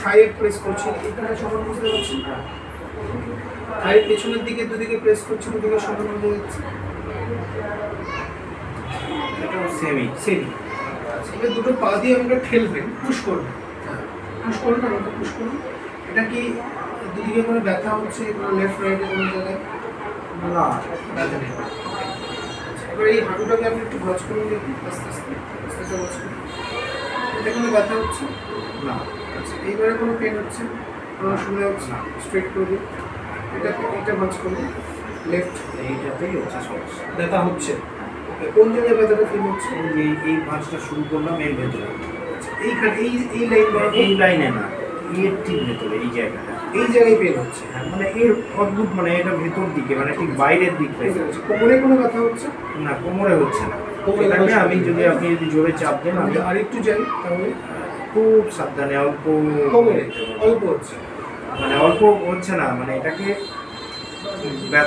থাইয়ের press করছি, এখানে সমান বুঝতে পারছি। থাইয়ের পেছনের দিকে দুদিকে প্রেস করছি, দুদিকে সমান বুঝতে যাচ্ছে। এটাও সেমি। এবার দুটো পা দিয়ে আমাকে ঠেলবেন, পুশ করবেন। পুশ করুন, আমাকে পুশ করুন। এটা কি দুদিকে কোনো ব্যথা হচ্ছে, কোনো লেফট রাইটে কোনো জায়গায়? না, ব্যথা নেই। এবার এই হাঁটুটাকে আপনি একটু ভাঁজ করুন, দেখুন আস্তে আস্তে আস্তে আস্তে ভাঁজ করুন। এটা কোনো ব্যথা হচ্ছে না। আচ্ছা, এইবারে কোনো পেন হচ্ছে, কোনো অসুবিধা হচ্ছে না? স্ট্রেট করে দিন। এটা ভাঁজ করুন, লেফট। এইটাতেই হচ্ছে সমস্যা। ব্যথা হচ্ছে, কোন জায়গায় ব্যথাটা ফিল হচ্ছে? এই ভাঁজটা শুরু করলাম এর ভেতরে। এইখানে এই লাইন বরাবর? এই লাইনে না, এর ঠিক ভেতরে, এই জায়গাটা। এই জায়গায় পেন হচ্ছে? হ্যাঁ, মানে এর অদ্ভুত, মানে এটা ভেতর দিকে, মানে ঠিক বাইরের দিক থেকে। কোমরে কোনো ব্যথা হচ্ছে? না, কোমরে হচ্ছে না। এটাকে আপনি যদি জোরে চাপ দেন, আমি আর একটু যাই তাহলে। খুব সাবধানে, অল্প কোমরে অল্প হচ্ছে, মানে অল্প হচ্ছে না, মানে এটাকে ব্যথা